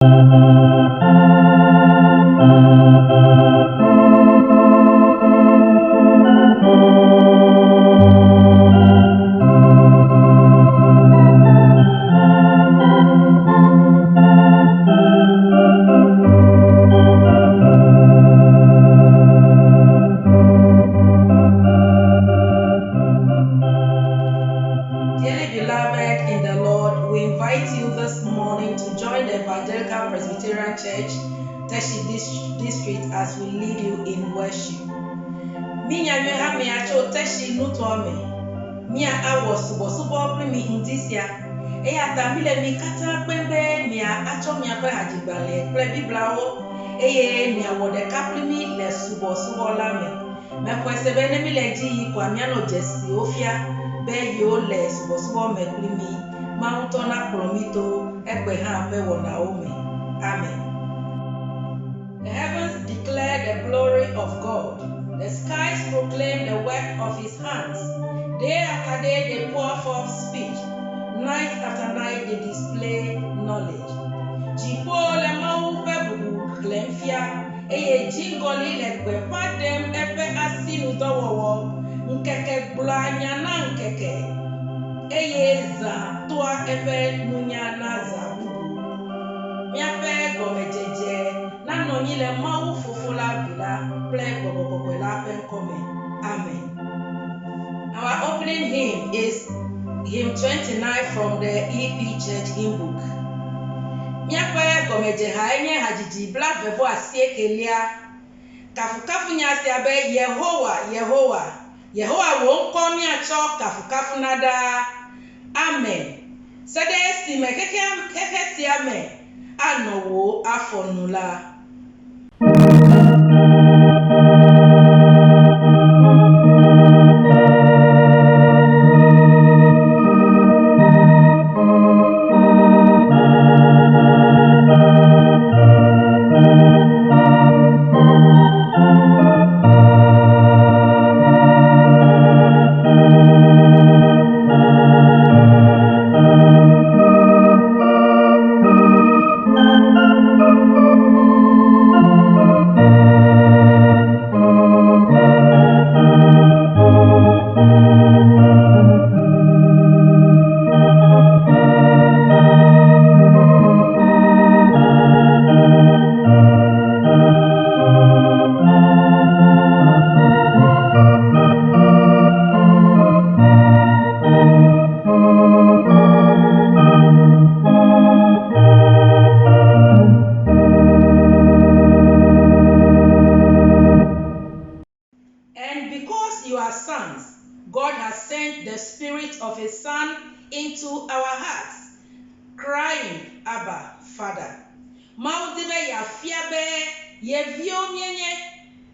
Dearly beloved in the Lord, we invite you this morning to join the Evangelical Presbyterian Church, Teshi District, as we lead you in worship. Minya ha me acho Teshi nutuame. Mia awo subo mi indisia. Eya tamile mi kata pembe mia acho mia pe hajibale ple biblao. Eye mia wode kaplimi le subo lame. Me kwese bene mi leji kwa miano jesi ofia. Be yo le subo meklimi mountona promito ekbe ha be Naomi. Amen. The heavens declare the glory of God. The skies proclaim the work of his hands. Day after day they pour forth speech. Night after night they display knowledge. Jipo le mau bebu glemfia. Eye jingoli le gbepa dem epe asinu dowowo. Nkeke blanya na nkeke. Eye za toa epe nunya na za bubu. Miape gomejeje na nonyi le mau fufula bila ple gogogogola penkome. Amen. Our opening hymn is hymn 29 from the EP Church hymn book. Miape gomeje haenye hajiji bla bebo asie kelia. Kafukafu nyasi abe Yehowa wonko mi acho kafukafu nada. Amen. Sede si me keke si ame anowo afonula. God has sent the Spirit of His Son into our hearts, crying, Abba, Father. Maudibe ya fiabe, ye vio nyenye,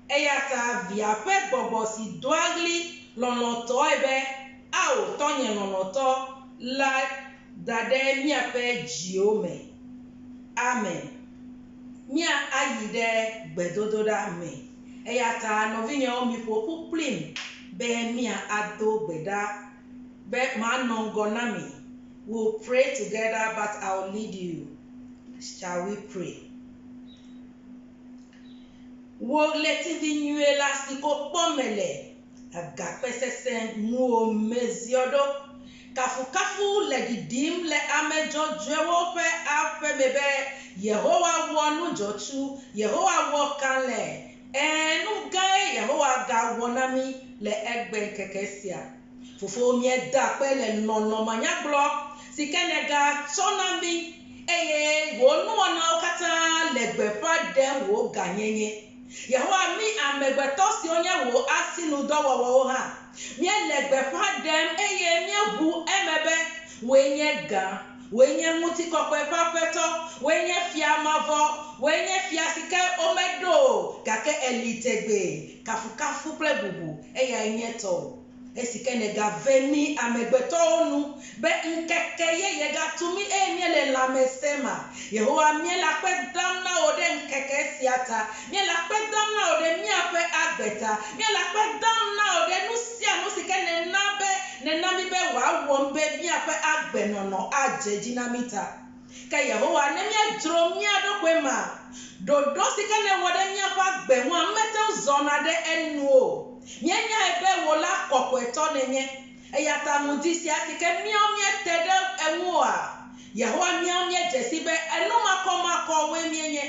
eyata viape bobosi doagli, lonoto ebe, au tonye lonoto, la dade miape jiome. Amen. Mia ayide bedododa me. Eyata novinyo omipo plim. Be mia ado beda be manongonami. We'll pray together, but I'll lead you. Shall we pray? Wo leti vinue lastiko pomele agapesese muo meziodo kafu legidim le amejo dwewo pe ape bebe Yehowa wonu jochu Yehowa wokanle enu gae Yehowa ga wonami le egbe kekesia fofo mi eda pe le nono manya glo sikenega chonami eye wonu ona okata legbefa dem wo ganyenye Yehowa mi amegbeto si onye wo asinu dowowo ha mi legbefa dem eye mi bu emebe wenye ga wenye muti kokwe papeto wenye fiamavo wenye fiasike omedo kake elitegbe kafu plebubu eye nyeto esikene gaveni amegbeto onu be nkeke ye gatumi emiele lamesema Yehowa miela pe damna ode nkeke siata miela pe damna ode miape agbeta miela pe damna ode nusia nusikene nabe ne namibe wa wombe miape agbenono aje dinamita ke Yehowa ne mia dzro mia do kwe ma dodo sika ne wode mia fa gbe ho amete zona de enu o mia nya ebe wola kokweto ne nye eyata mudisi atike mia tede enwo a Yehowa mia jesi be enu makoma we mienye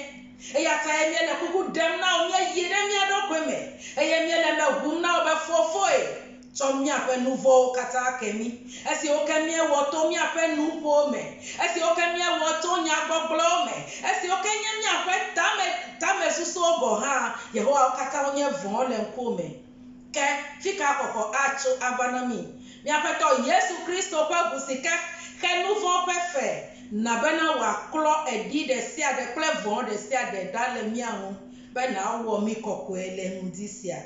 eyata emie le kuku dem na mia yire mia do kwe me eyemie le me na obe fofoe Tomia pe nouveau kata kemi. Esi okemie woto mia pe nouveau me. Esi okemie woto nya gboglo me. Esi okemie mia pe tame suso go ha. Yehowa kata onye von le nkome. Ke fika koko acho abanami. Mia pe to Yesu Kristo pe busike ke nouveau pe fe. Na bena wa klo edi de sia de kle von de sia de dale mia ho. Bena wo mi koko ele mudisia.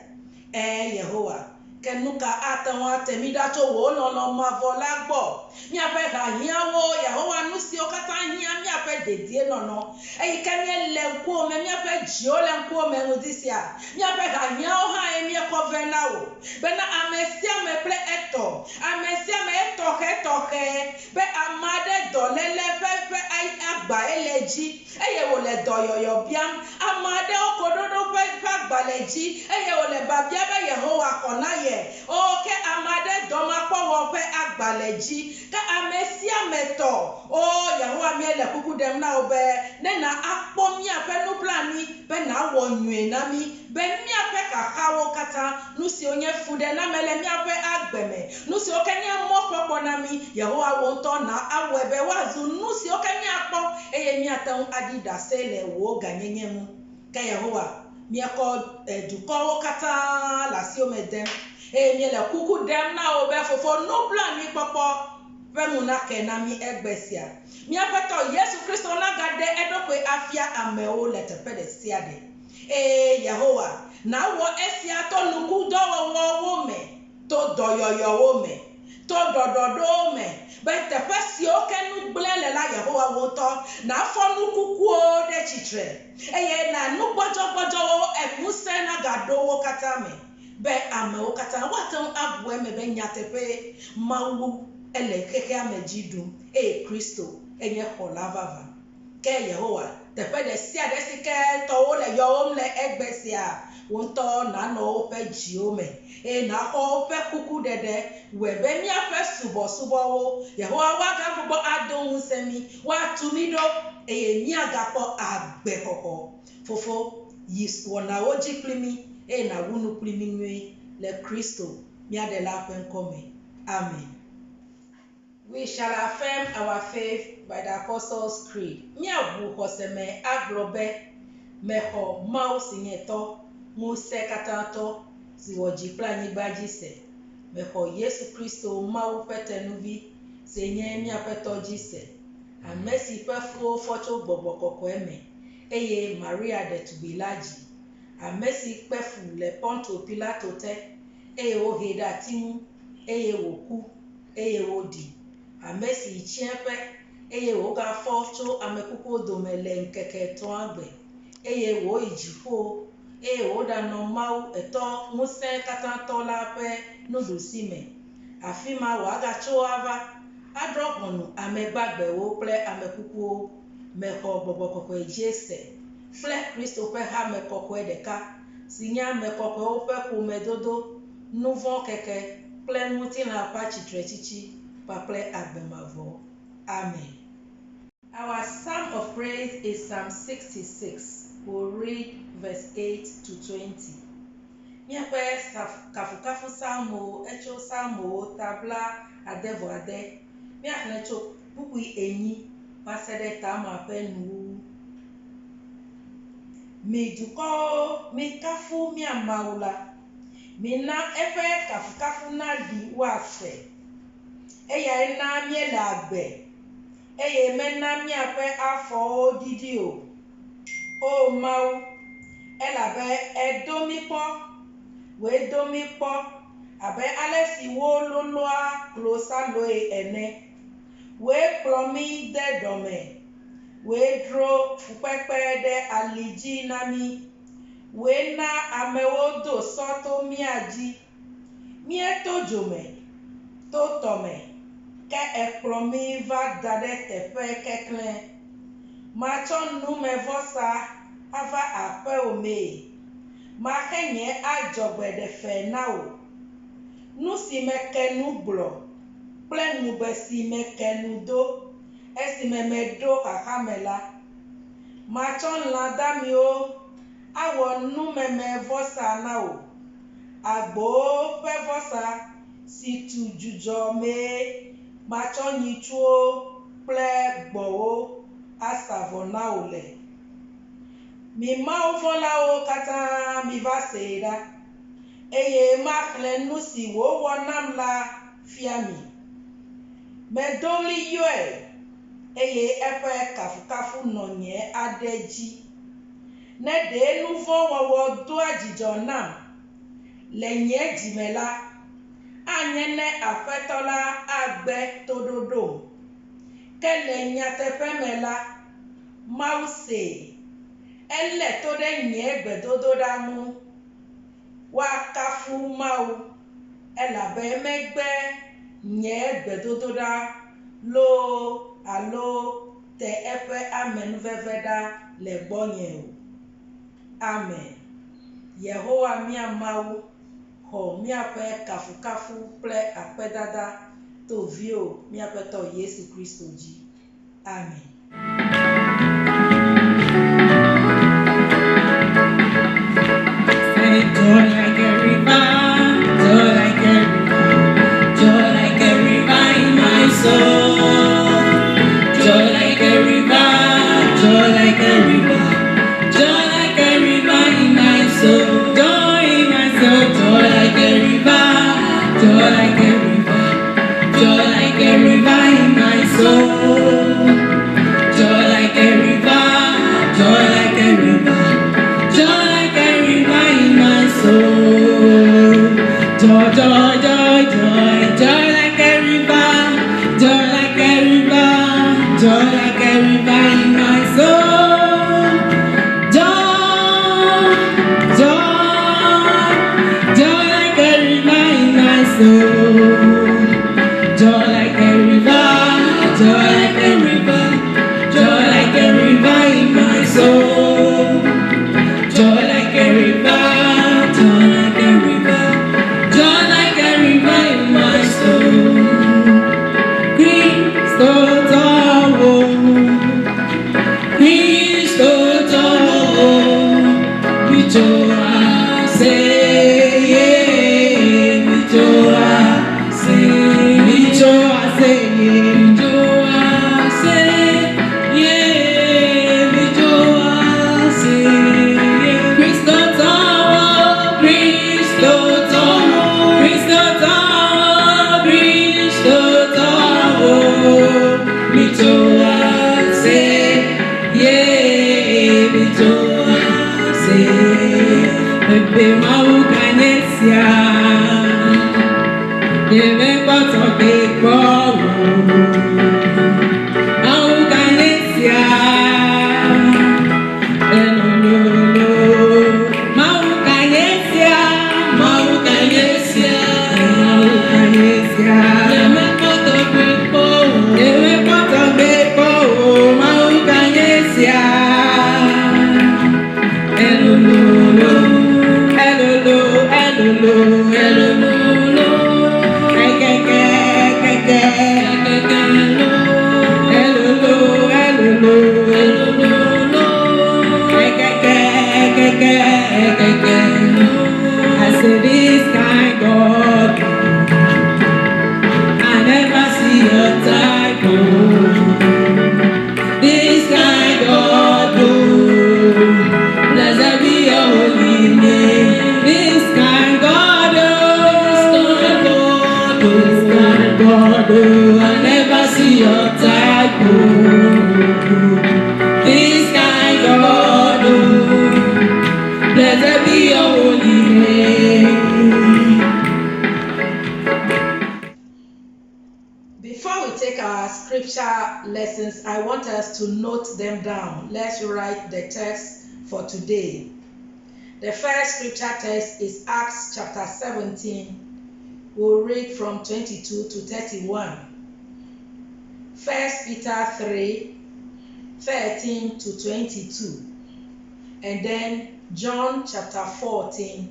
Yehowa kenuka atanwa temidacho wo no mavola gbo mi ape ga hiawo Yehowa nusi okata hia mi ape dedie no eyi kemie lenko me mi ape jio lenko me ngudisia mi ape ga hiawo ha emi ekovena wo bena amesia me ple eto amesia me eto he be amade dolele pe ai agba eleji eye wo le doyoyo biam amade okododo pe agbaleji eye wo le babia be Yehowa konaye o ke amade doma powo pe agbaleji ka amesia meto o Yehowa mi ele kuku dem na obe ne na akpo mi ape no plani be na wo nwe na mi be mi ape kakawo kata nusi onye fude na mele mi ape agbeme nusi okenye mo popo na mi Yehowa wo to na awebe wazu nusi okenye akpo eye mi atan adida sele wo ganyenye mu ka Yehowa mi ko duko kata la si o medem mi le kuku dem na obe fofo no plan ni popo pemu na ke na mi egbesia mi apeto Yesu Kristo na gade edokwe afia ameo le tepede siade Yehowa na wo esia to nuku do wo me to doyoyo wo me to dododo me be tepesi okenu gblele la Yehowa wo to na fonu kuku o de chitre na nu gbojo emuse na gado wo kata me be ameo kata watan abue me be nyatepe mawu ele keke amejidu Kristo enye kolavava ke Yehowa tepede sia desike to wo le yo le egbesia wonto na no pe jiome na ho pe kuku dede webe mi ape subo wo Yehowa wa ga gbogbo adon semi wa tumido mi agapo agbe koko fofo yis wona oji plimi na wunu plimi nwe le Kristo mi adela penkome amen. We shall affirm our faith by the Apostles' Creed. Miabu hoseme aglobe meho mau sinyeto muse katato ziwoji plani baji se meho Yesu Kristo mau petenuvi senye miapeto jise amesi pefuo focho bobo koko eme eye Maria de tubilaji amesi pefu le ponto Pilato te eye oheda timu eye woku eye odi amesi ichiepe eye wo ga focho amekuko domele nkeke to agbe eye wo ijifo eye wo da no mau eto muse kata to la pe nudusime afima wa ga cho ava adrogonu amegbagbe wo ple amekuko meko bobokoko ejese fle Kristo pe ha mekoko edeka sinya mekoko wo pe ku medodo nouveau keke ple muti na pa chitre chichi Paple Agbemavo. Amen. Our psalm of praise is Psalm 66. We'll read verse 8 to 20. Miape kafu salmo, echo salmo, tabla adevo ade. Miape echo bukui eni, pasede tama penu. Mi duko, mi kafu mi amaula. Mi na efe kafu na di wase. Eya na mi lagbe eye me na mi ape afo didi o mau elabe edomi po abe alesi wo loloa closer loe ene we plomi de dome we dro fupepe de aliji nami we na amewo do soto mi aji mi eto jome to tome ke ekplomi va dade tepe kekle Matsɔ numevɔsa ava aƒewò mee. Maxe nye adzɔgbeɖefe na wò. Nu si meke nu gblɔ kple nugbe si meke nu do esime meɖo xaxa me la. Matsɔ lã damiwo awɔ numemevɔsa na wò. Agbowo ƒe vɔsa si tu dzudzɔ mee. Matsɔ nyitsuwo kple gbɔ̃wo asa vɔ na wò le. Mi mawuvɔ̃lawo katã miva see ɖa, eye maxlẽ nu si wòwɔ nam la fia mi. Medo ɣli yɔe, eye eƒe kafukafu nɔ nye aɖe dzi. Ne ɖe nu vɔ̃ wɔwɔ doa dzidzɔ nam le nye dzi me la, anye ne Aƒetɔ la agbe toɖoɖom. Ke le nyateƒe me la, Mawu see. Elé to ɖe nye gbedodoɖa ŋu. Woakafu Mawu elabe megbe nye gbedodoɖa loo alo te eƒe amenuveve ɖa le gbɔnye o. Amen. Yehowa mía Mawu xɔ míaƒe kafukafu kple akpedada to viwò míaƒe tɔ Yesu Kristo dzi. Amen. Joy like a river, joy like a river, joy like a river in my soul. Joy like a river, joy like a river, joy like a river in my soul. Joy in my soul, joy like a river, joy like a river, joy like a river in my soul. Joy like a river, joy like a river, joy like a river in my soul. Joy, joy, joy, joy, joy like a river, joy like a river, joy like a river in my soul. Joy, joy, joy like a river in my soul. Joy like a river, joy like a river, joy like a river in my soul. Joy like a river, joy like a river, joy like a river in my soul. Cristo towo, Cristo towo, Mijoa say, Mijoa say, Mijoa say, Mijoa say, yeah, Mijoa say. Cristo towo, Cristo towo, Cristo towo, Cristo towo, Mijoa say, yeah, Mijoa say. Ebe mau kanesia, ebe koto kekoro, mau kanesia, elololo, mau kanesia, mau kanesia, mau kanesia, ebe koto kekoro, mau kanesia, elololo. Elolo, elolo, elolo, keke, keke, keke, elolo, elolo, elolo, keke, keke, keke. I say this kind God, I never see your type. Oh, this kind God, oh, blessed be your holy name. This kind God, oh, I never see your type, oh. This kind God, oh, blessed be your holy name. Before we take our scripture lessons, I want us to note them down. Let's write the text for today. The first scripture text is Acts chapter 17. We'll read from 22 to 31. 1 Peter 3, 13 to 22. And then John chapter 14,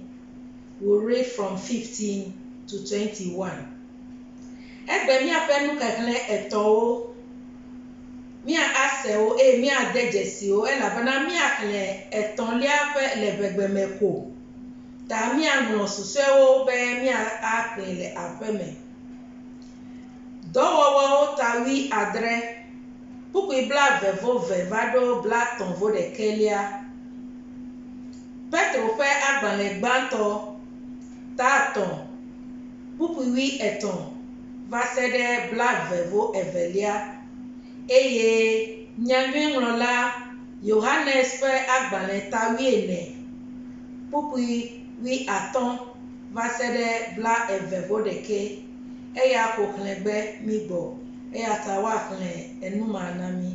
we'll read from 15 to 21. Egbe mi apenu kekle eto mi ase o mi adejesi o elabana mi akle eton liape lebegbe meko ta mi agno suse o be mi akle apeme dowowo ta wi adre puku bla vevo vevado bla tonvo de kelia Petro fe agbale gbanto ta ton puku wi eton va sede bla vevo evelia eye nyanyuŋlɔla Yohanes ƒe agbalẽ ta 14 pupui 15 va se ɖe bla 21 eya ko xlẽgbe mi gbɔ eya ta woaxlẽ enuma na mi.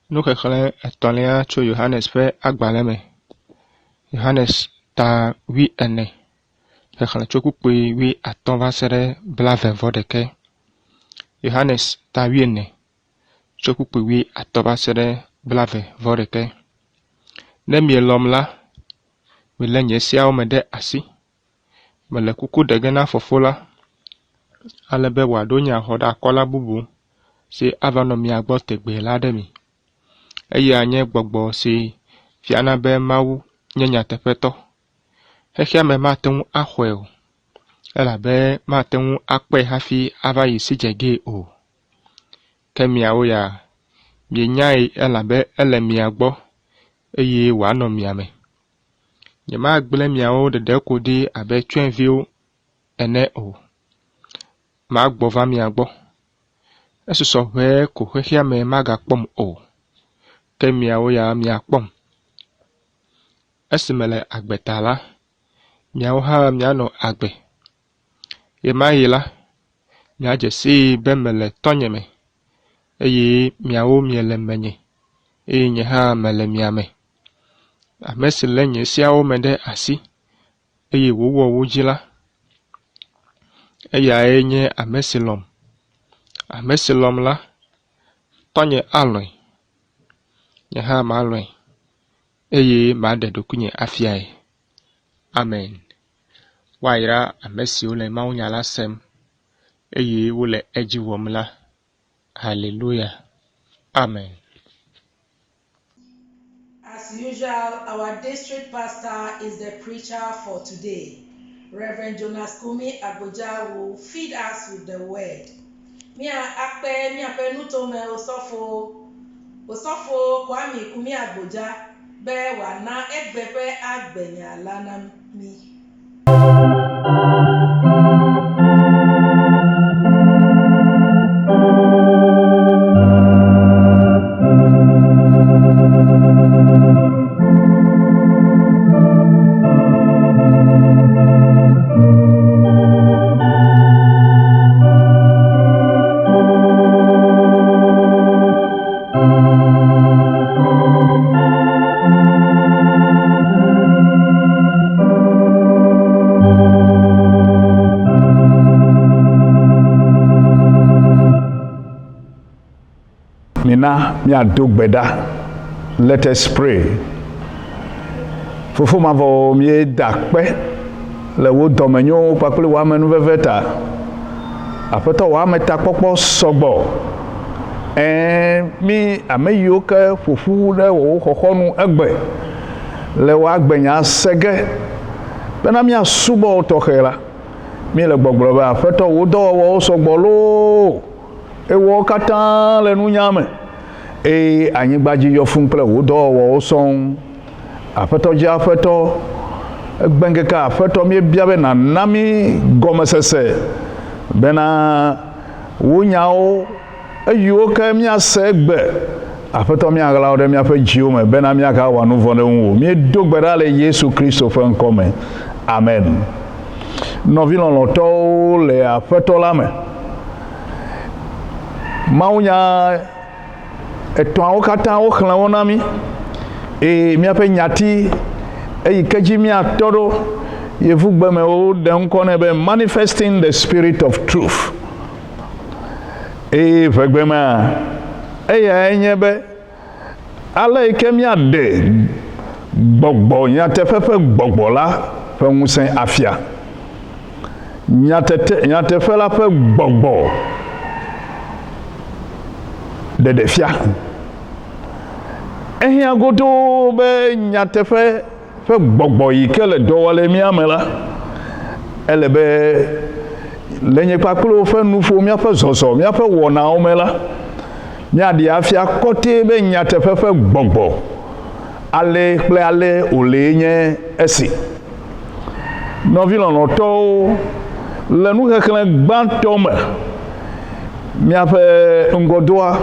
Nous xexlẽ etɔ̃lia tso Yohanes ƒe agbalẽ me. Yohanes ta 8:4. Xexlẽ tso kpukpui 15 va se ɖe 21. Yohanes ta 8:4. Tso kpukpui 15 va se ɖe 21. Ne mielɔm la, mele nye siawo me ɖe asi. Mele kuku ɖe ge na Fofo la, ale be wòaɖo nye axɔɖeakɔla bubu si ava nɔ mia gbɔ tegbee la ɖe mi. Eya nye gbɔgbɔ si fiana be Mawu nye nyateƒetɔ. Xexea me mate ŋu axɔe o, elabe mate ŋu akpɔe hafi ava yi si dze gee o. Ke miawo ya, mienyae elabe ele mia gbɔ eye wòanɔ mia me. Nyemagblẽ miawo ɖeɖe ko ɖi abe tsyɔ̃eviwo ene o. Magbɔ va mia gbɔ. Esusɔ ʋɛɛ ko xexea me magakpɔm o. Ke miawo ya miakpɔm. Esi mele agbe ta la, miawo hã mianɔ agbe. Yemayi la, miadze sii be mele tɔnye me, eye miawo miele menye, eye nye hã mele mia me. Ame si lé nye siawo me ɖe asi, eye wòwɔ wo dzi la, eyae nye ame si lɔ̃m. Ame si lɔ̃m la, tɔnye alɔ̃e. Nye hã malɔ̃e, eye maɖe ɖokuinye afiae. Amen. Woayra ame siwo le mawunya la sem, eye wole edzi wɔm la. Hallelujah. Amen. As usual, our district pastor is the preacher for today. Reverend Jonas Kumi Agboja will feed us with the word. Mia akpe nutome osofo Kwame Kumi Agboja be wana egbeƒe agbenya la na mi. Mina mia dogbeda. Let us pray. Fofo mavo mi dakpe le wo domenyo kpakple wa menu veveta. Aƒetɔ wa me takpɔkpɔ sɔgbɔ. Mi ame yiwo ke ƒoƒu ɖe wo xɔxɔnu egbe le wo agbenya sege bena miasubɔ tɔxɛ la. Mi le gbɔgblɔ be aƒetɔ wo dɔwɔwɔwo sɔgbɔ loo. Ewɔ katã le nunya me. Eye anyigbadzi yɔ fún kple wo dɔwɔwɔwo sɔŋ. Aƒetɔ dzi aƒetɔ egbengeke aƒetɔ míebia be nana mi gɔmesese bena wo nyawo eyiwo ke míase egbe aƒetɔ míaɣla wo ɖe míaƒe dziwo me bena míaka wɔ nu vɔ ɖe ŋu o. Míedo gbe ɖa le Yesu Kristo ƒe ŋkɔ me. Amen. Nɔvi lɔlɔtɔwo le aƒetɔ la me. Mawunya etɔawo katã wo xlẽ wo na mi eye míaƒe nyati eyi ke dzi míatɔ ɖo yevugbemewo ɖe ŋkɔ nɛ be manifesting the spirit of truth. Eye ʋegbemea eyae nye be ale yi ke míaɖe gbɔgbɔ nyateƒe ƒe gbɔgbɔ la ƒe ŋusẽ afia. Nyateƒe la ƒe gbɔgbɔ ɖeɖefia. Ehiã godo be nyateƒe ƒe gbɔgbɔ yi ke le dɔ wɔ le mía me la, ele be le nye kpakple woƒe nuƒo míaƒe zɔzɔ míaƒe wɔnawo me la, míaɖi afia kɔtɛe be nyateƒe ƒe gbɔgbɔ ale kple ale wòle nye esi. Nɔvi lɔlɔtɔwo le nuxexlẽ gbãtɔ me míaƒe ŋgɔdoa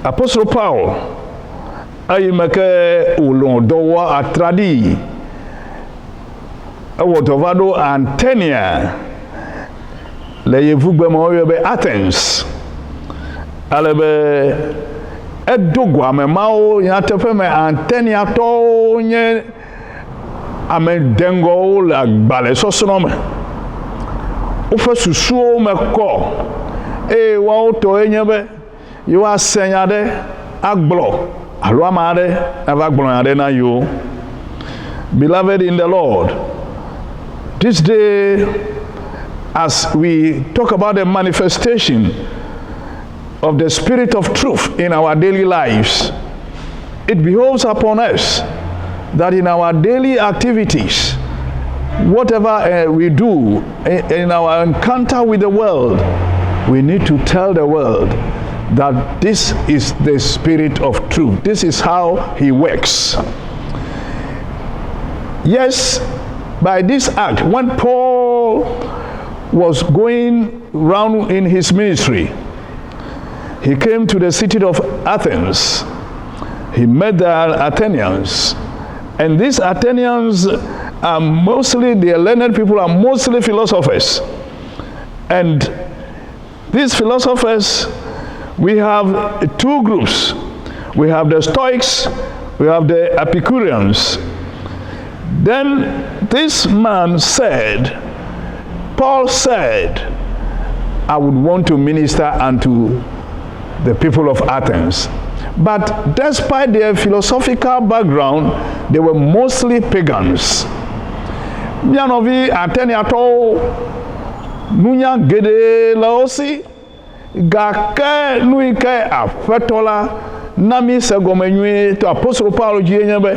Apostol Paul eyi me ke wòlɔ dɔ wɔ atraɖii ewɔ dɔ va ɖo Antenia le yevugbeme woyɔ be Athens ale be edo go ame mawo nyateƒe me Anteniatɔwo nye ame deŋgɔwo le agbalẽsɔsrɔ̃ me. Woƒe susuwo me kɔ eye woawo tɔe nye be yewoase nya ɖe agblɔ alo ame aɖe ava gblɔ nya ɖe na yewo. Beloved in the Lord, this day as we talk about the manifestation of the spirit of truth in our daily lives, it behoves upon us that in our daily activities, whatever we do in our encounter with the world, we need to tell the world that this is the spirit of truth. This is how he works. Yes, by this act, when Paul was going round in his ministry, he came to the city of Athens. He met the Athenians, and these Athenians are mostly, the learned people are mostly philosophers. And these philosophers, we have two groups. We have the Stoics, we have the Epicureans. Then this man said, Paul said, I would want to minister unto the people of Athens. But despite their philosophical background, they were mostly pagans. Mianovi Ateniatɔwo nunya geɖe le wo si, gake nu yi ke aƒetɔ la na mi se gɔme nyuie to apostol Paulo dzi nye be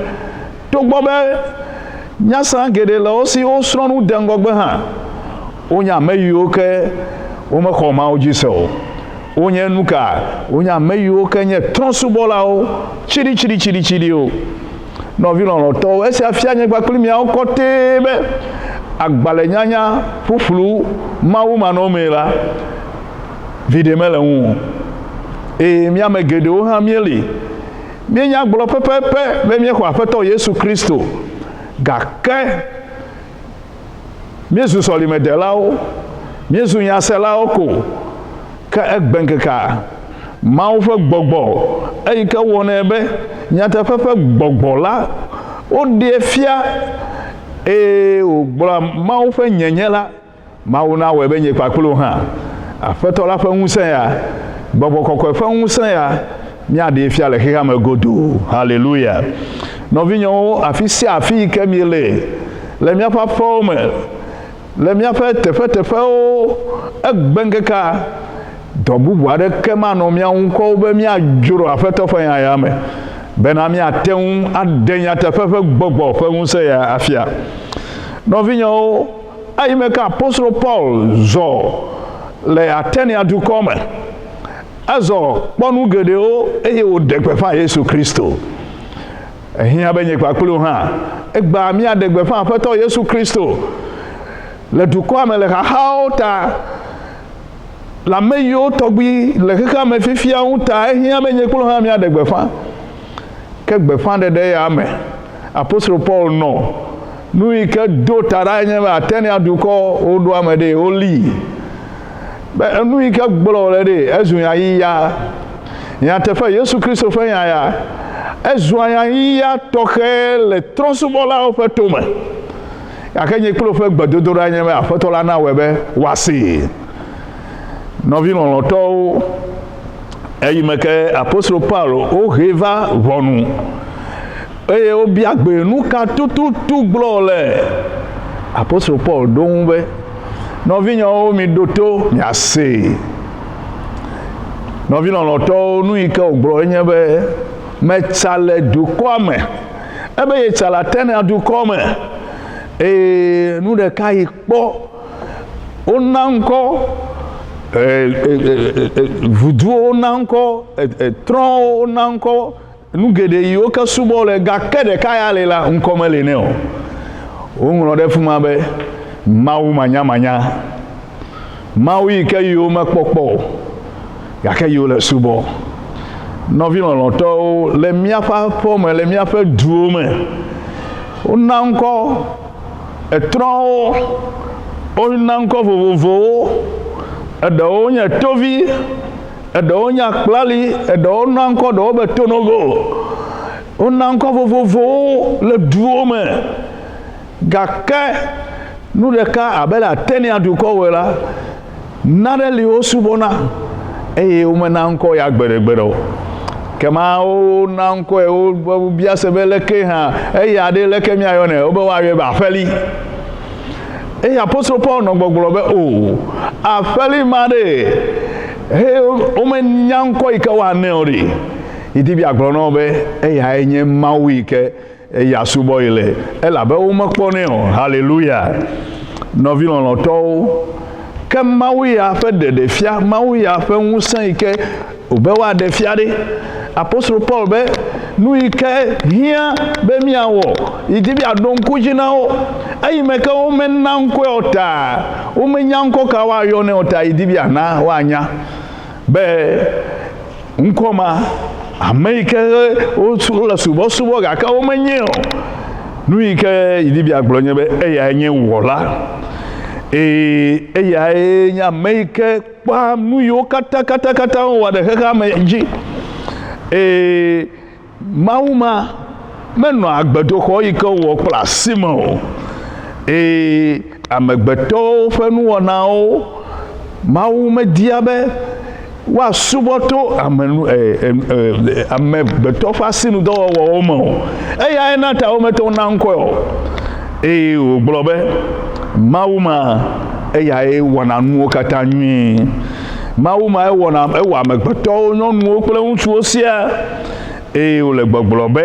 togbɔ be nyasã geɖe le wo si, wosrɔ̃ nu de ŋgɔgbe hã, wonye ame yiwo ke womexɔ Mawu dzi se o. wonye nuka wonye ameyiwo kenye trɔ̃subɔlawo tsiritsiritsirio nɔvi lɔlɔtɔwo esi afia nye kpakpli miawo kɔtɛɛ be agbalẽnyanya ƒuƒlu mawu manɔme la viɖe mele ŋu eye míame geɖewo hã míeli míenya gblɔ pɛpɛpɛ be míexɔ aƒetɔ Yesu Kristo gake míezu sɔlimedelawo míezu nyaselawo ko ke egbe ŋkekea Mawu ƒe gbɔgbɔ eyi ke wɔnɛ be nyateƒe ƒe gbɔgbɔ la woɖe fia eye wògblɔ Mawu ƒe nyenye la Mawu na wɔe be nye kpakplo hã aƒetɔ la ƒe ŋusẽ ya gbɔgbɔ kɔkɔe ƒe ŋusẽ ya míaɖe fia le xexea me godoo haleluya nɔvinyewo afi sia afi yi ke miele le míaƒe aƒewo me le míaƒe teƒeteƒewo egbe ŋkekea dɔ bubu aɖeke manɔ mía ŋu kɔ be míadzro aƒetɔ ƒe yaya me bena míate ŋu aɖe nyateƒe ƒe gbɔgbɔ ƒe ŋusẽ ya afia nɔvinyewo eyi me ke apostolo Paul zɔ le Atenia dukɔ me ezɔ kpɔ nu geɖewo eye wòɖe gbeƒã Yesu Kristo ehiã be nye kpakplo hã egba míaɖe gbeƒã aƒetɔ Yesu Kristo le dukɔa me le xaxawo ta le ame yiwo tɔgbi le xexea me fifia ŋu ta ehiã be nye kplo hã míaɖe gbeƒã ke gbeƒã ɖeɖe ya me apostolo Paul nɔ nu yi ke do ta ɖa nye be Atenia dukɔ woɖo ame ɖe woli be nu yi ke gblɔ le ɖe ezu nyayiya nyateƒe Yesu Kristo ƒe nyaya ezu nyayiya tɔxɛ le trɔ̃subɔlawo ƒe tome gake nye kplo ƒe gbedodoɖa nye be aƒetɔ la na wɔe be woasee nɔvi lɔlɔtɔwo eyi me ke apostolo Paul wohe va ʋɔnu eye wobia gbe nu ka tututu gblɔ le apostolo Paul ɖo ŋu be nɔvinyewo mi ɖo to miase nɔvi lɔlɔtɔwo nu yi ke wògblɔ nye be metsa le dukɔa me ebe yetsa le Atenia dukɔ me eye nu ɖeka yi kpɔ wona ŋkɔ vuduwo na ŋkɔ trɔ̃wo na ŋkɔ nu geɖe yiwo ke subɔ le gake ɖeka ya le la ŋkɔ mele nɛ o woŋlɔ ɖe fi ma be Mawu manyamanya Mawu yi ke yiwo mekpɔkpɔ o gake yiwo le subɔ nɔvi lɔlɔtɔwo le míaƒe aƒewo me le míaƒe duwo me wona ŋkɔ trɔ̃wo wona ŋkɔ vovovowo eɖewo nye tovi eɖewo nye akplali eɖewo na ŋkɔ ɖewo be tonogo wona ŋkɔ vovovowo le duwo me gake nu ɖeka abe le Atenia dukɔ wɔe la naɖe li wo subɔna eye womena ŋkɔ ya gbeɖegbeɖe o kema wona ŋkɔe wo bia se be leke hã eya ɖe leke miayɔnɛ wobe woayɔe be aƒeli eye apostolo Paul nɔ gbɔgblɔ be o aƒeli ma ɖe he womenya ŋkɔ yi ke woanɛ o ɖe yidi bi agblɔ na wo be eyae nye Mawu yi ke eya subɔ yi le elabe womekpɔnɛ o haleluya nɔvi lɔlɔtɔwo ke Mawu ya ƒe ɖeɖefia Mawu ya ƒe ŋusẽ yi ke wobe woaɖe fia ɖe apostolo Paul be nu yi ke hiã be míawɔ yidi bi aɖo ŋku dzi na wo eyi me ke womena ŋkɔe o ta womenya ŋkɔ ka woayɔ nɛ o ta yidi bi ana woanya be ŋkɔ ma ame yi ke wole subɔsubɔ gake womenye o nu yi ke yidi bi agblɔ nye be eyae nye wɔla eye eyae nye ame yi ke kpɔa nu yiwo katã wowɔ ɖe xexea me dzi eye Mawu ma menɔ agbedoxɔ yi ke wɔ kple asi me o eye amegbetɔwo ƒe nuwɔnawo Mawu media be woasubɔ to amegbetɔ ƒe asinudɔwɔwɔwo me o eyae na ta wometɔ na ŋkɔe o eye wògblɔ be Mawu ma eyae wɔna nuwo katã nyuie Mawu ma ewɔ amegbetɔwo nyɔnuwo kple ŋutsuwo sia eye wòle gbɔgblɔ be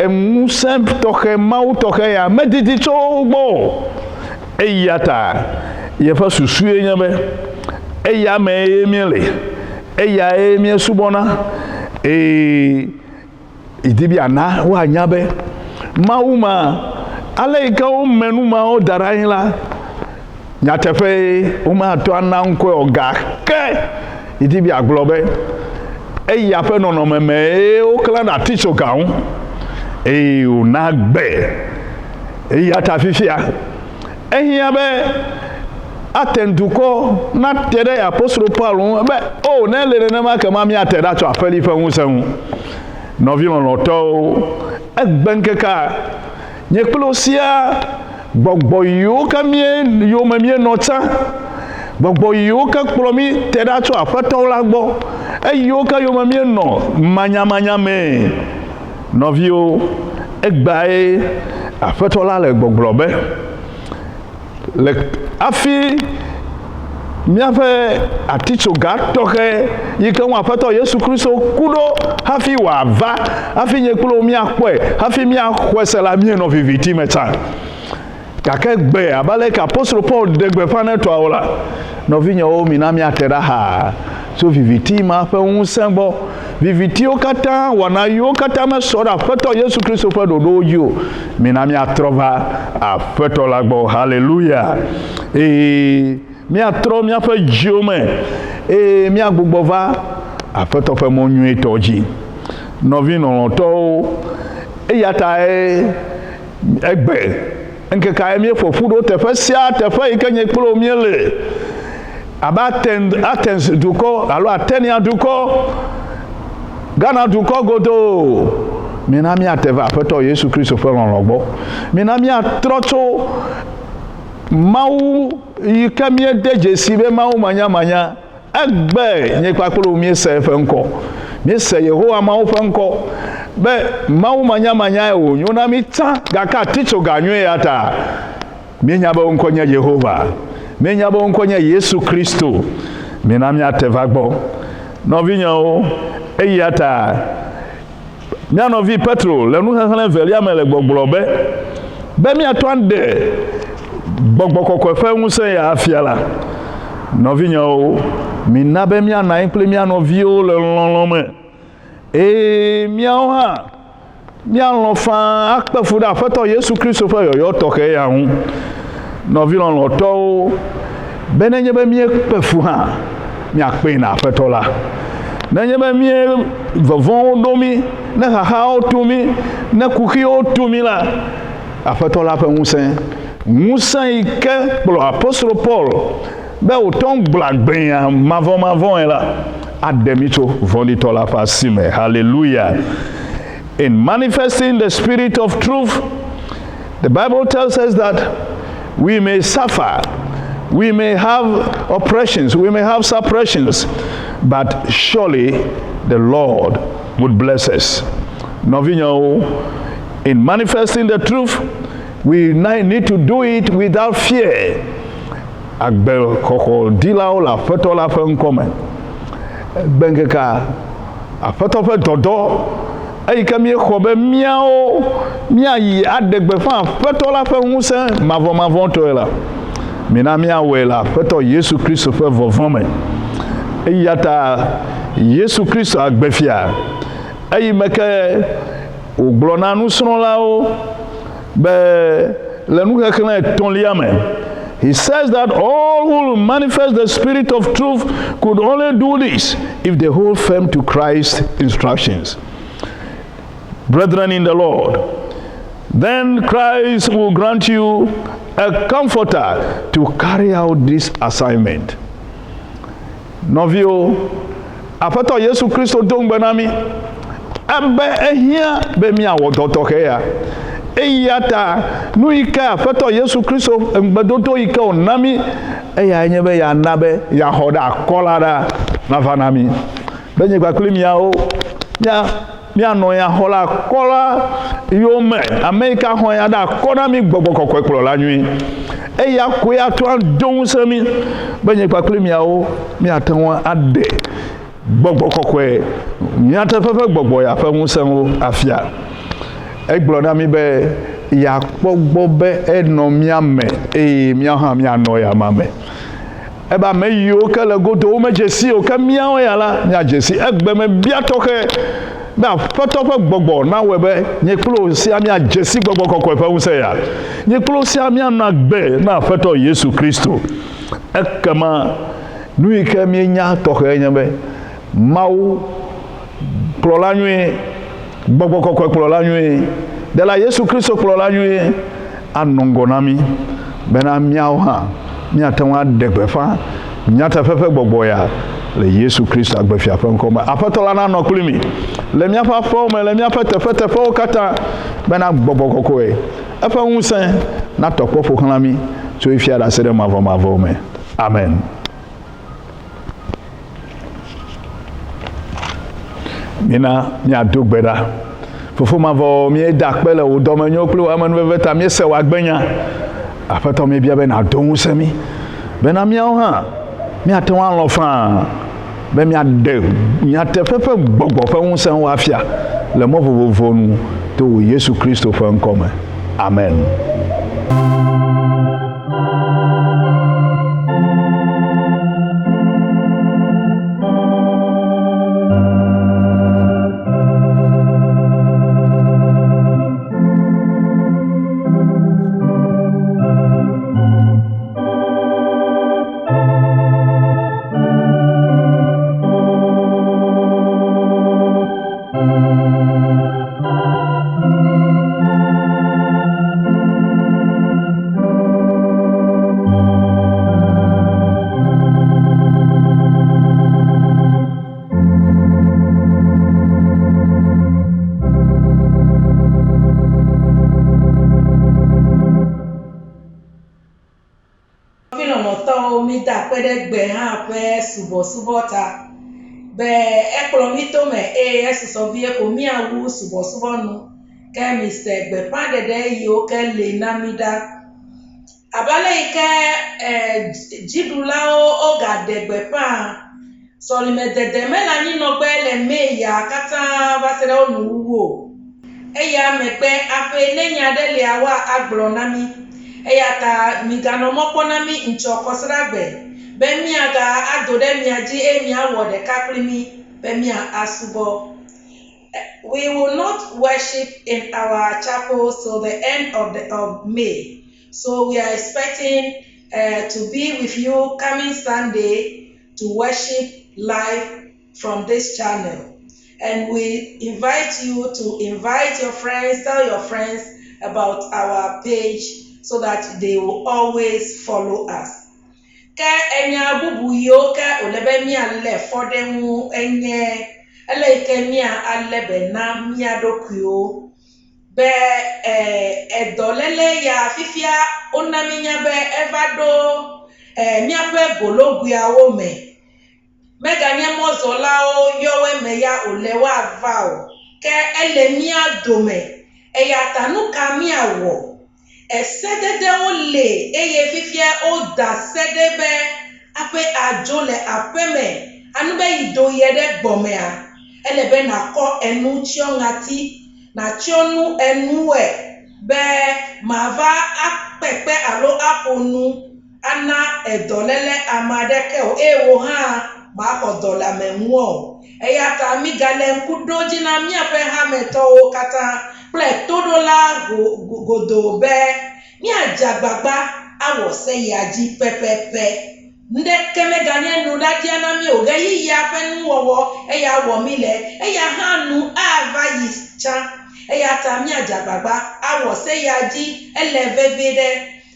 eŋusẽ tɔxɛ Mawu tɔxɛ ya medidi tso gbɔ o eya ta yeƒe susue nye be eya me ye míele eya e mi subona idibi ana wa nyabe mauma ale ka o menu ma o darayin la nyatefe o ma to ananko oga ke idibi aglobe eya fe no no meme o kla na ticho ka ho o na gbe eya ta fifia ehia be atenduko na tere apostolo Paul be o na lere na ma kama mi ateda cho afeli fa hu sehu no vi no to egbenkeka nyeklosia gbogbo yo ka mie yo ma mie nota gbogbo yo ka kplomi teda cho afato la gbo yo ka yo ma mie no manya me no vi o egbae afato la le gbogbo be le afi miafe aticho gatoke yike wa afato Yesu Kristo kudo hafi wa va hafi nyeklo mi akwe hafi mi akwese la mi no viviti meta kake gbe abale ka apostle Paul de gbe fa to awola no vinyo o mi na mi atera ha so viviti ma fa unsembo viviti o kata wana yo kata me so da afato Yesu Kristo fa do yo mi na mi atrova afato lagbo hallelujah mi atro mi afa jiome mi agbogbo va afato fa mo nyu etoji no vi no to yata egbe nkeka mi fofudo tefasia tefa ikenye kplo miele Athens duko alo Atenia duko Ghana duko godo minami ateva afato Yesu Kristo fa logbo minami atroto mau yikamie deje sibe mau manya egbe nyekwa kplo mi se fe nko mi se Yehowa mau fe nko be mau manya o nyona mi ta gaka ticho ganwe ata menya ba onkonya Yehova menya ba onkonya Yesu Kristo minami ateva gbo no vinyo eyata mia no vi Petro le nu han velia mele gbogbobe be mi atwande gbogbo kokofo nwuse ya afiala no vinyo mi na be mi ana imple mi no vi o le lolome mi ha mi an fa akpefu da feto Yesu Kristo fa yo toke ya hu no vi lo to benenye be mi akpefu ha mi akpe na feto la nenye be mi vovon domi na ha otumi na kuki otumi la afeto la pe musa ike pro apostolo Paul be o ton blagben mavon la ademito vondito la fasime hallelujah. In manifesting the spirit of truth, the Bible tells us that we may suffer, we may have oppressions, we may have suppressions, but surely the Lord would bless us. Novinho, in manifesting the truth, we need to do it without fear. Agbel koko dilao la feto la fe nkome. Bengeka a feto fe dodo. Ayi kami khobe miao mia yi adegbe fa feto la fe hunse mavon to la. Mina mia wela feto Yesu Kristo fe vovome. Yata Yesu Kristo agbefia ayi meke oglona nu sron la o be le nu kekle ton liame. He says that all who will manifest the spirit of truth could only do this if they hold firm to Christ's instructions. Brethren in the Lord, then Christ will grant you a comforter to carry out this assignment. Novio afato Yesu Kristo dongbe nami abe ehia be mi awodotoke ya eyata nu ike afato Yesu Kristo ngbedoto ike onami eya nyebe ya nabe ya hoda kolara na vanami benye kwakuli mi o mi ano ya hola kola yo me America ho ya da kola mi gbogbo kokko la nwi eya ko ya to don sami benye kwakuli mi o mi atanwa ade gbogbo kokko mi atafefe gbogbo ya fa musan afia egblona mi be ya gbogbo be eno mi ame mi ha mi ano ya mame eba me yiwo ke le godo wo me dzesi o ke miawo ya la mia dzesi egbe me bia tɔxe be aƒetɔ ƒe gbɔgbɔ na wɔe be nye kplo sia mia dzesi gbɔgbɔ kɔkɔe ƒe ŋusẽ ya nye kplo sia mia na gbe na aƒetɔ Yesu Kristo ekema nu yi ke mienya tɔxe nye be Mawu kplɔla nyuie gbɔgbɔ kɔkɔe kplɔla nyuie dela Yesu Kristo kplɔla nyuie anɔ ŋgɔ na mi bena miawo hã miate ŋu aɖe gbeƒã nyateƒe ƒe gbɔgbɔ ya le Yesu Kristo agbefia ƒe ŋkɔ me aƒetɔ la nanɔ kpli mi le miaƒe aƒewo me le miaƒe teƒeteƒewo katã bena gbɔgbɔ kɔkɔe eƒe ŋusẽ natɔ kpɔ ƒo xlã mi tso ifia ɖe ase ɖe mavɔmavɔwo me amen. Mina miado gbe ɖa fofo mavɔ mieda akpe le wò dɔmenyo kple wò amenuveve ta miese wò agbenya aƒetɔ mibia be nàdo ŋusẽ mi bena miawo hã miate ŋu alɔ faa be miaɖe nyateƒe ƒe gbɔgbɔ ƒe ŋusẽ wo afia le mɔ vovovo nu to wò Yesu Kristo ƒe ŋkɔ me amen. Subɔsubɔ ta be ekplɔ mi to me eye esusɔ vie ko miawu subɔsubɔ nu ke mi se gbeƒã ɖeɖe yiwo ke le na mi ɖa abale yi ke dziɖulawo wogaɖe gbeƒã sɔlimedede me le anyinɔgbe le meya katã va se ɖe wo nuwuwo eya megbe aƒe ne nya ɖe lia wa agblɔ na mi eya ta miganɔ mɔ kpɔ na mi ŋtsɔ kɔsragbe be miaga ado ɖe mia dzi eye miawɔ ɖeka kpli mi be mia asubɔ. We will not worship in our chapel till the end of May, so we are expecting to be with you coming Sunday to worship live from this channel, and we invite you to invite your friends, tell your friends about our page so that they will always follow us. Ke enya bubu yiwo ke wòle be míalé fɔ ɖe ŋu enye ele yi ke míalé be na mía ɖokuiwo be edɔléle ya fifia wona mínya be eva ɖo míaƒe gologuiawo me meganye mɔzɔlawo yɔwoe me ya wòle woava o ke ele mía dome eya ta nu ka míawɔ esededewo le eye fifia woda se ɖe be aƒe adzo le aƒe me anu be yi do yie ɖe gbɔmea ele be nakɔ enu tsyɔ ŋati natsyɔ nu enue be mava akpekpe alo aƒo nu ana edɔléle ame aɖeke o eye wo hã maxɔ dɔ le ame ŋu o eya ta migale ŋku ɖo dzi na míaƒe hametɔwo katã kple toɖola godo be míadze agbagba awɔ se ya dzi pɛpɛpɛ ŋɖeke meganye nu ɖadia na mi o ɣeyiɣia ƒe nuwɔwɔ eya wɔ mi le eya hã nu ava yi tsã eya ta míadze agbagba awɔ se ya dzi ele vevie ɖe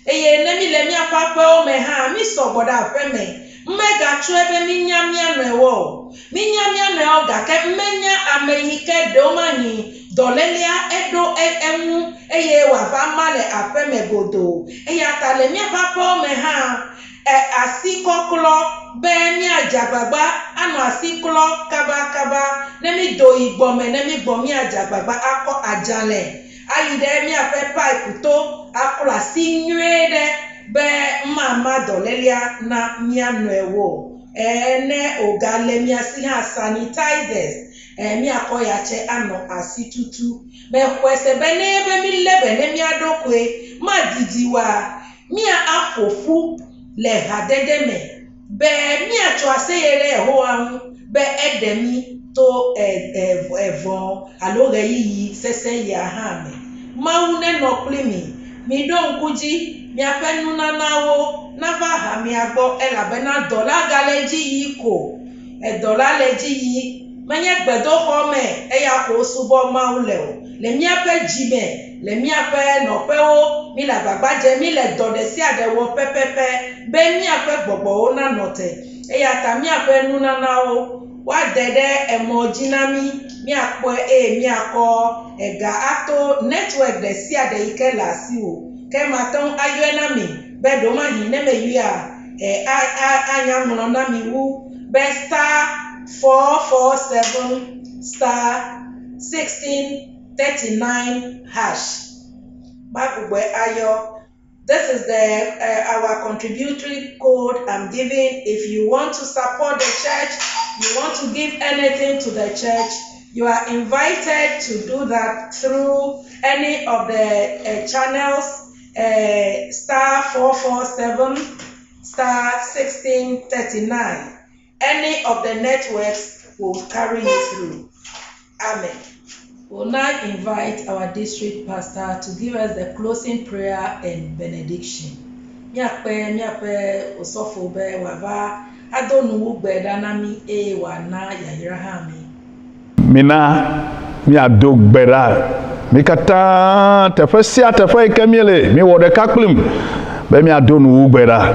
eye ne mi le míaƒe aƒewo me hã mi sɔgbɔ ɖe aƒe me megatrɔe be minya mía nɔewo o minya mía nɔewo gake menya ame yi ke ɖewo manyi dɔlélea eɖo eŋu eye wòava ma le aƒe me godoo eya ta le míaƒe aƒewo me hã asi kɔklɔ be míadze agbagba anɔ asi klɔ kabakaba ne mi do yi gbɔme ne mi gbɔ míadze agbagba akɔ adzalɛ ayi ɖe míaƒe pipe to akplɔ asi nyuie ɖe be mama dɔlélea na mía nɔewo ne wògale mía si hã sanitizers míakɔ ya tse anɔ asi tutu mexɔe se be ne be mi lé be ne mía ɖokoe madidi wa mía aƒoƒu le hadede me be mi ato aseyere ho ahu be edemi to evon aloga yi sese ya ha me maune no plimi mi don kuji mi apenu na nawo na va ha mi agbo elabena dola galeji yi ko dola leji yi manye gbedo ho me eya ko subo maule o le mi ape jime le mi ape no pe o mi la gbagbaje mi le dode si adewo pepepe be mi ape gbogbo o na note eya ta mi ape nu na nawo wa dede emojinami mi apo mi ako ega ato network de si ade ike la si o ke ma ton ayo na mi be do ma hin ne me yia anya no na mi wu be *447 *1639 hash bagugbe ayo. This is our contributory code I'm giving. If you want to support the church, you want to give anything to the church, you are invited to do that through any of the channels, *447 *1639. Any of the networks will carry you through. Amen. We'll now invite our district pastor to give us the closing prayer and benediction. Miape osofo be wava adonu gbe danami wana yayirahami. Mina mi ado gbera mi kata tefasia tefa ikemiele mi wode kaklim be mi adonu gbera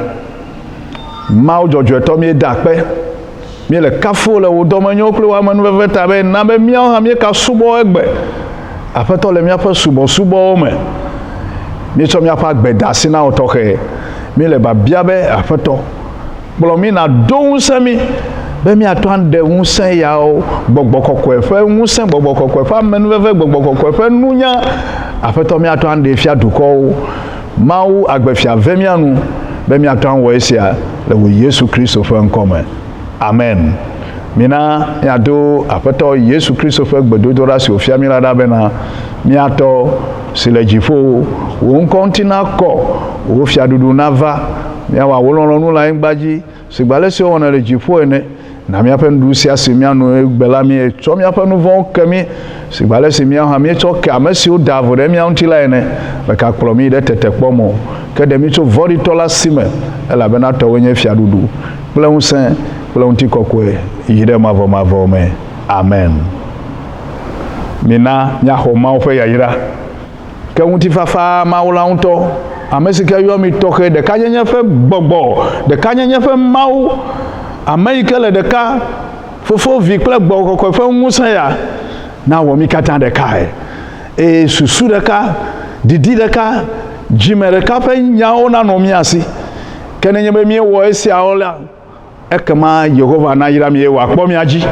mau jojo to mi dape mi le kafo le wo domanyo kle wa manu veveta be na be mi ha mi ka subo egbe afeto le mi afa subo me mi so mi afa gbeda sina otoke mi le ba bia be afeto bolo mi na do unsemi be mi atan de unsen ya o gbogbo kokko efe unsen gbogbo kokko efe manu veve gbogbo kokko efe nunya afeto mi atan de fia duko mau agbefia vemianu be mi atan wo esia le wo Yesu Kristo fe nkome. Amen. Mina yado apeto Yesu Kristo fe gbedodora si ofia mi rada bena mi ato silejifo wo kontina ko wo fia dudu nava mi awa wolonlo nu la ngbaji sigbale si wona lejifo ene na mi apendu si asemi anu egbela mi eto mi apenu von kemi sigbale si mi ha mi eto ke amesi o davo de mi antila ene be ka kplomi de tetekpomo ke de mi to vori tola sime ela bena to wenye fia dudu plon sen plon ti kokwe yire mavo me. Amen. Mina nya ho ma ofe yayira ke unti fafa ma wala unto amesi ke yo mi toke de kanyenye fe gbogbo de kanyenye fe mau Amerika le deka fofo vi kle gbo kokko fe nwusan ya na wo mi katan de kai susu deka didi deka jime deka fe nyawo na no mi asi kenenye be mi wo esi aola ekema Yehova na yira mi wa kpo mi aji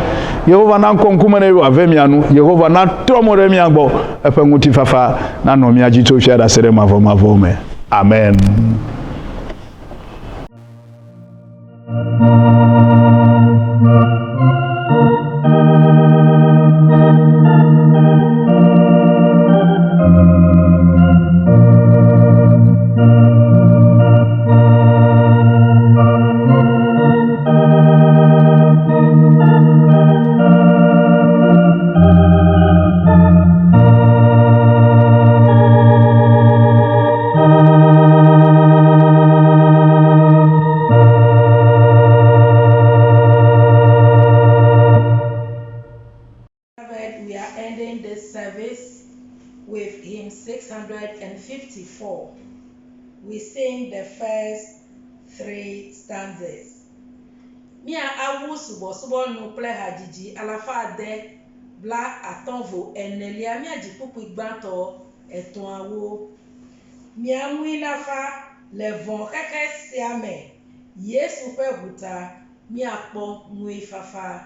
Yehova na nkonkume na wa ve mi anu Yehova na tomo re mi agbo efe nguti fafa na no mi aji to hia da sere mavo me. Amen. With hymn 654, we sing the first 3 stanzas. Mia awu subo no ple hajiji alafa de bla atonvo enelia mia jipupu igbanto eton awo. Mia mwi lafa levon keke siame Yesu fe huta mia pon mwi fafa.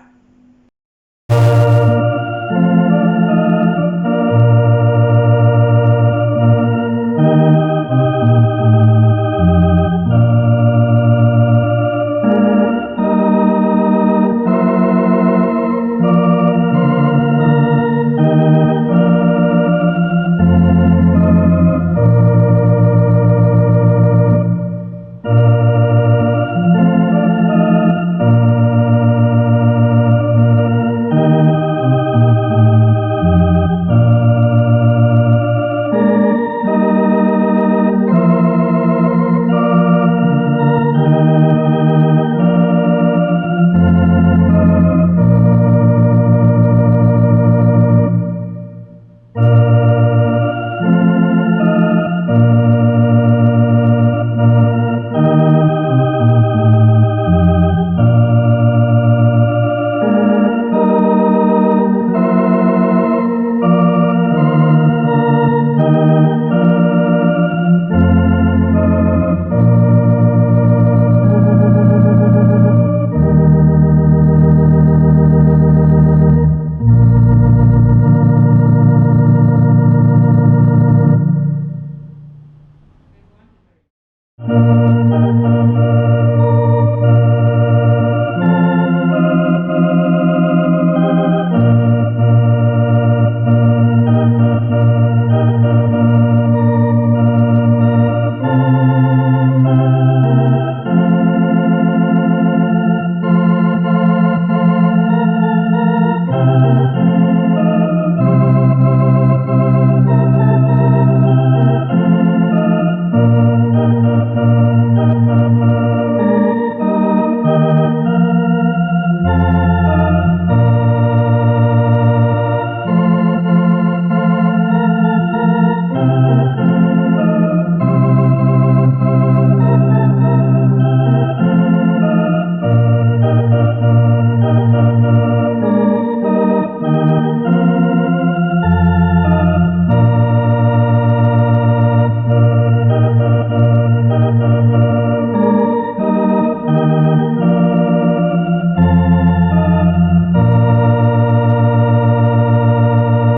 Amen.